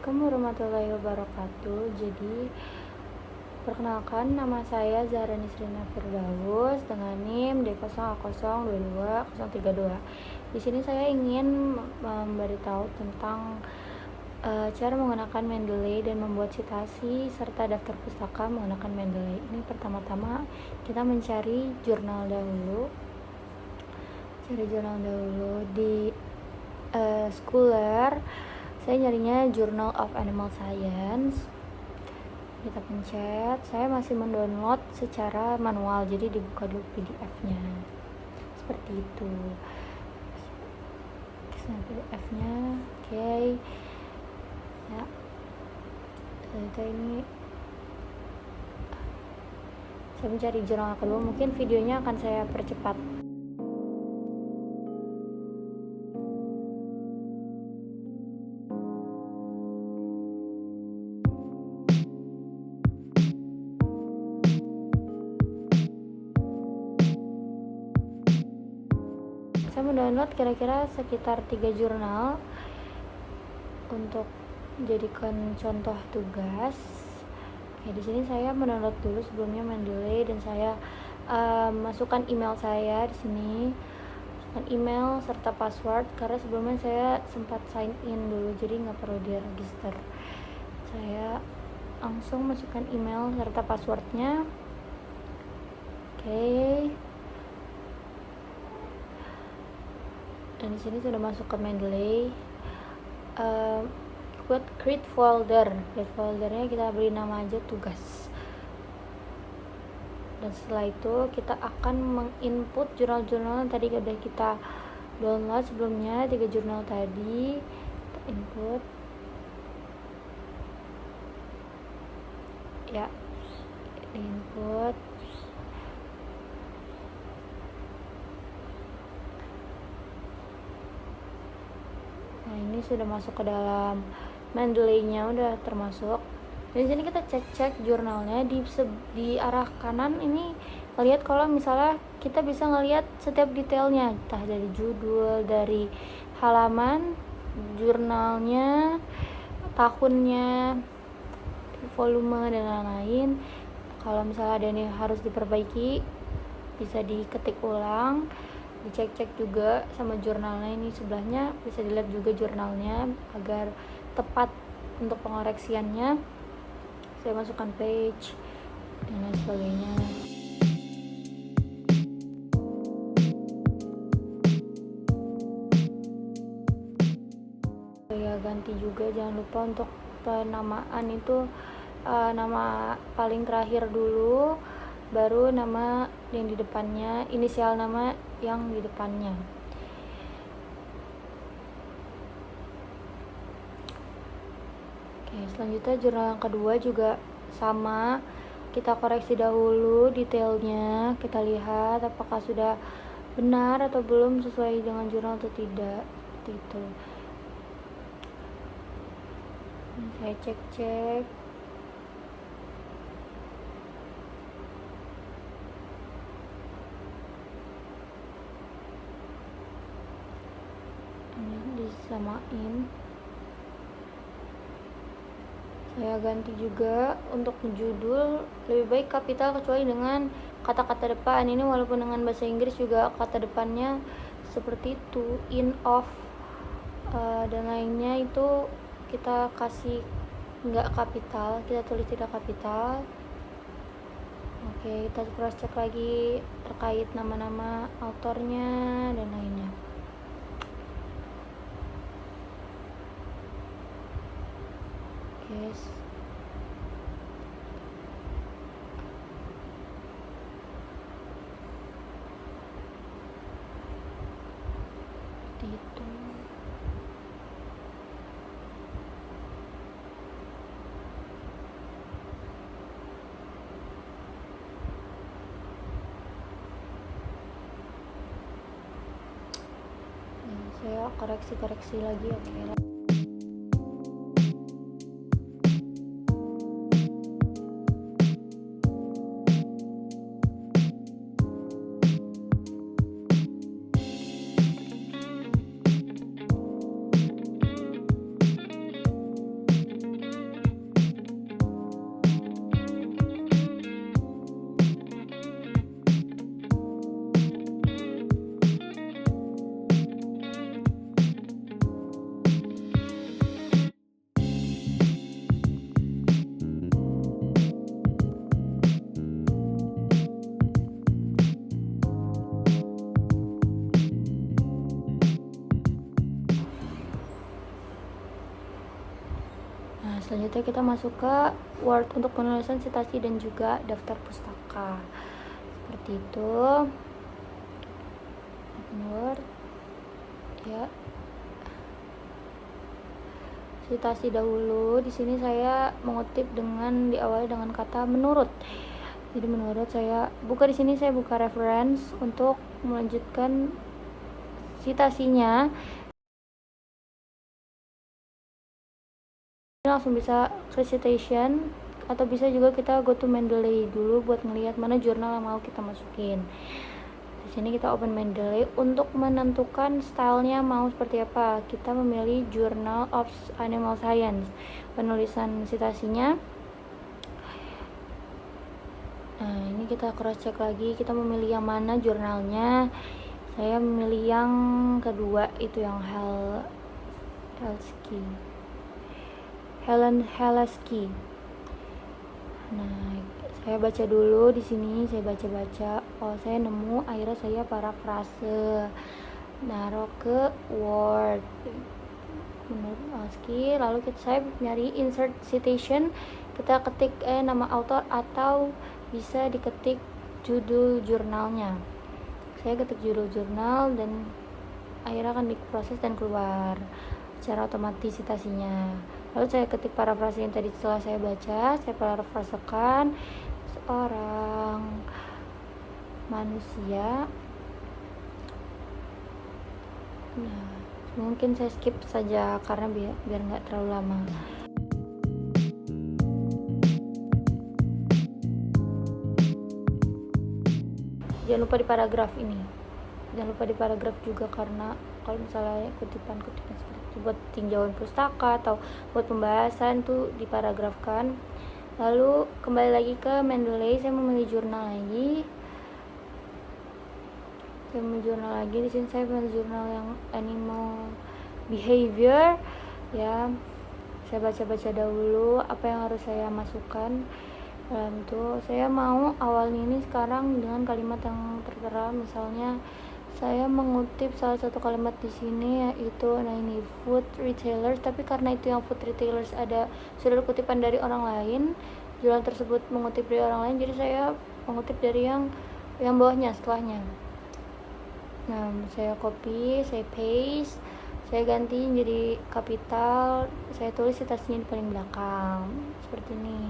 Assalamualaikum warahmatullahi wabarakatuh. Jadi, perkenalkan nama saya Zahra Nisrina Firdaus dengan NIM D0A022032. Di sini saya ingin memberitahu tentang cara menggunakan Mendeley dan membuat citasi serta daftar pustaka menggunakan Mendeley. Ini pertama-tama kita mencari jurnal dahulu. Cari jurnal dahulu di Scholar. Saya nyarinya Journal of Animal Science. Kita pencet. Saya masih mendownload secara manual, jadi dibuka dulu PDF-nya. Seperti itu. PDF-nya, oke. Ya. Ternyata ini saya mencari jurnal kedua. Mungkin videonya akan saya percepat. Saya mendownload kira-kira sekitar 3 jurnal untuk jadikan contoh tugas. Di sini saya mendownload dulu sebelumnya Mendeley dan saya masukkan email saya di sini, masukkan email serta password karena sebelumnya saya sempat sign in dulu, jadi nggak perlu diregister. Saya langsung masukkan email serta passwordnya. Oke. Dan di sini sudah masuk ke Mendeley. Buat create foldernya kita beri nama aja tugas. Dan setelah itu kita akan menginput jurnal-jurnal yang tadi udah kita download sebelumnya, 3 jurnal tadi kita input. Ya, input. Nah, ini sudah masuk ke dalam Mendeley-nya, udah termasuk. Di sini kita cek jurnalnya di arah kanan ini. Lihat kalau misalnya kita bisa ngelihat setiap detailnya, entah dari judul, dari halaman jurnalnya, tahunnya, volume dan lain-lain. Kalau misalnya ada yang harus diperbaiki, bisa diketik ulang. Dicek juga sama jurnalnya, ini sebelahnya bisa dilihat juga jurnalnya agar tepat untuk pengoreksiannya. Saya masukkan page dan lain sebagainya. Saya ganti juga, jangan lupa untuk penamaan itu nama paling terakhir dulu, baru nama yang di depannya, inisial nama yang di depannya. Oke, selanjutnya jurnal yang kedua juga sama, kita koreksi dahulu detailnya, kita lihat apakah sudah benar atau belum sesuai dengan jurnal atau tidak, seperti itu. Saya cek. Ini disamain. Saya ganti juga untuk judul, lebih baik kapital kecuali dengan kata-kata depan. Ini walaupun dengan bahasa Inggris juga kata depannya seperti itu, in, of, dan lainnya itu kita kasih nggak kapital, kita tulis tidak kapital. Oke, kita cross check lagi terkait nama-nama autornya dan lainnya. Yes. Seperti itu. Saya koreksi lagi, oke. selanjutnya kita masuk ke Word untuk penulisan citasi dan juga daftar pustaka. Seperti itu. Open Word. Ya. Citasi dahulu. Di sini saya mengutip diawali dengan kata menurut. Jadi menurut saya buka di sini, saya buka reference untuk melanjutkan citasinya. Langsung bisa ke citation, atau bisa juga kita go to Mendeley dulu buat ngelihat mana jurnal yang mau kita masukin. Di sini kita open Mendeley untuk menentukan stylenya mau seperti apa. Kita memilih Journal of Animal Science, penulisan citasinya. Nah, ini kita cross check lagi, kita memilih yang mana jurnalnya. Saya memilih yang kedua, itu yang Helen Heleski. Nah, saya baca dulu di sini, saya baca-baca. Oh, saya nemu, akhirnya saya parafrase, naruh ke Word. Menurut Heleski, lalu saya nyari insert citation, kita ketik nama author atau bisa diketik judul jurnalnya. Saya ketik judul jurnal dan akhirnya akan diproses dan keluar secara otomatis citasinya. Lalu saya ketik parafrase yang tadi setelah saya baca, saya parafrasekan seorang manusia. Nah, mungkin saya skip saja karena biar nggak terlalu lama. Jangan lupa di paragraf ini. Jangan lupa di paragraf juga, karena kalau misalnya kutipan-kutipan seperti itu buat tinjauan pustaka atau buat pembahasan tuh diparagrafkan. Lalu kembali lagi ke Mendeley, saya memilih jurnal lagi. Di sini saya memilih jurnal yang Animal Behavior. Ya, saya baca-baca dahulu apa yang harus saya masukkan. Dan tuh saya mau awalnya ini sekarang dengan kalimat yang tertera. Misalnya saya mengutip salah satu kalimat di sini, yaitu ini food retailers, tapi karena itu yang food retailers sudah kutipan dari orang lain, jurnal tersebut mengutip dari orang lain, jadi saya mengutip dari yang bawahnya setelahnya. Nah, saya copy, saya paste, saya ganti jadi kapital, saya tulis citasinya di paling belakang seperti ini.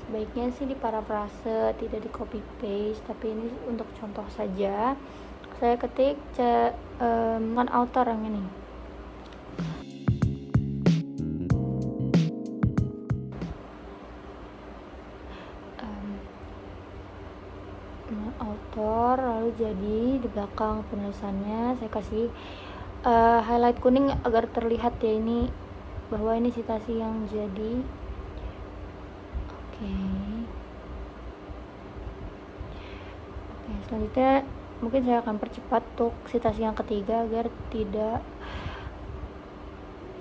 Sebaiknya sih di parafrase, tidak di copy paste, tapi ini untuk contoh saja. Saya ketik kan author yang ini. Author, lalu jadi di belakang penulisannya saya kasih highlight kuning agar terlihat ya ini bahwa ini citasi yang jadi. Oke, selanjutnya mungkin saya akan percepat untuk citasi yang ketiga agar tidak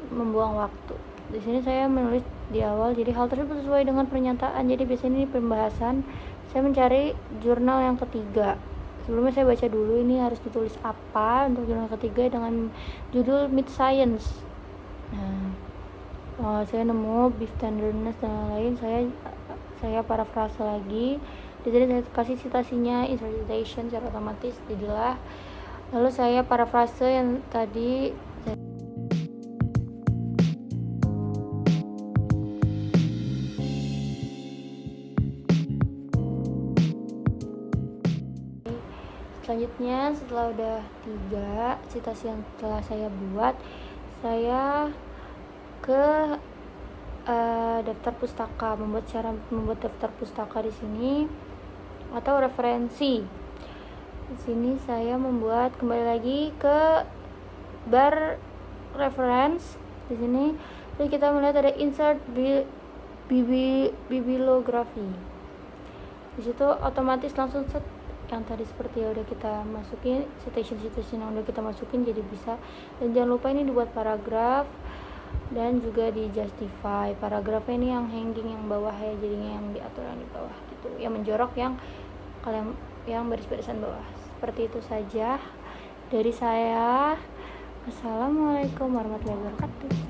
membuang waktu. Di sini saya menulis di awal, jadi hal tersebut sesuai dengan pernyataan. Jadi biasanya ini pembahasan, saya mencari jurnal yang ketiga. Sebelumnya saya baca dulu ini harus ditulis apa untuk jurnal ketiga dengan judul Meat Science. Nah, saya nemu beef tenderness dan lain-lain. Saya parafrase lagi. Di sini saya kasih citasinya, insert citation secara otomatis jadilah. Lalu saya parafrase yang tadi. Selanjutnya setelah udah 3 citasi yang telah saya buat, saya ke daftar pustaka, cara membuat daftar pustaka di sini atau referensi. Di sini saya membuat, kembali lagi ke bar reference. Di sini jadi kita melihat ada insert bibliografi. Di situ otomatis langsung set yang tadi seperti yang udah kita masukin, citation yang udah kita masukin jadi bisa. Dan jangan lupa ini dibuat paragraf dan juga di justify. Paragrafnya ini yang hanging yang bawah ya, jadinya yang diatur yang di bawah gitu, yang menjorok yang baris-barisan bawah. Seperti itu saja dari saya. Assalamualaikum warahmatullahi wabarakatuh.